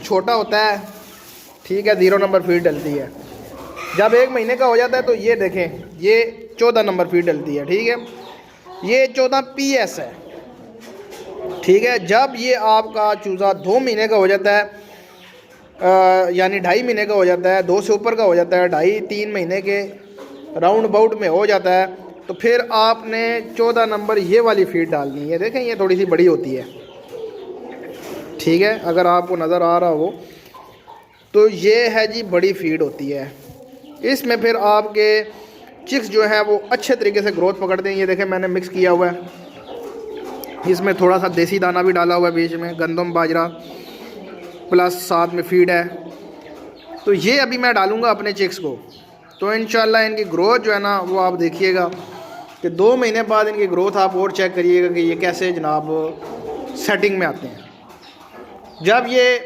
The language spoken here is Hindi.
छोटा होता है, ठीक है, 0 नंबर फीड डलती है। जब 1 महीने का हो जाता है तो ये देखें, ये 14 नंबर फीड डलती है, ठीक है। ये 14 PS है, ठीक है। जब ये आपका चूज़ा 2 महीने का हो जाता है, यानी 2.5 महीने का हो जाता है, 2 से ऊपर का हो जाता है, 2.5-3 महीने के राउंड अबाउट में हो जाता है, तो फिर आपने 14 नंबर ये वाली फीड डालनी है। देखें ये थोड़ी सी बड़ी होती है, ठीक है, अगर आपको नज़र आ रहा हो तो ये है जी बड़ी फीड होती है। इसमें फिर आपके चिक्स जो हैं वो अच्छे तरीके से ग्रोथ पकड़ते हैं। ये देखें मैंने मिक्स किया हुआ है, इसमें थोड़ा सा देसी दाना भी डाला हुआ है बीच में, गंदम बाजरा प्लस साथ में फीड है। तो ये अभी मैं डालूँगा अपने चिक्स को, तो इंशाल्लाह इनकी ग्रोथ जो है ना वो आप देखिएगा कि 2 महीने बाद इनकी ग्रोथ आप और चेक करिएगा कि ये कैसे जनाब सेटिंग में आते हैं। जब ये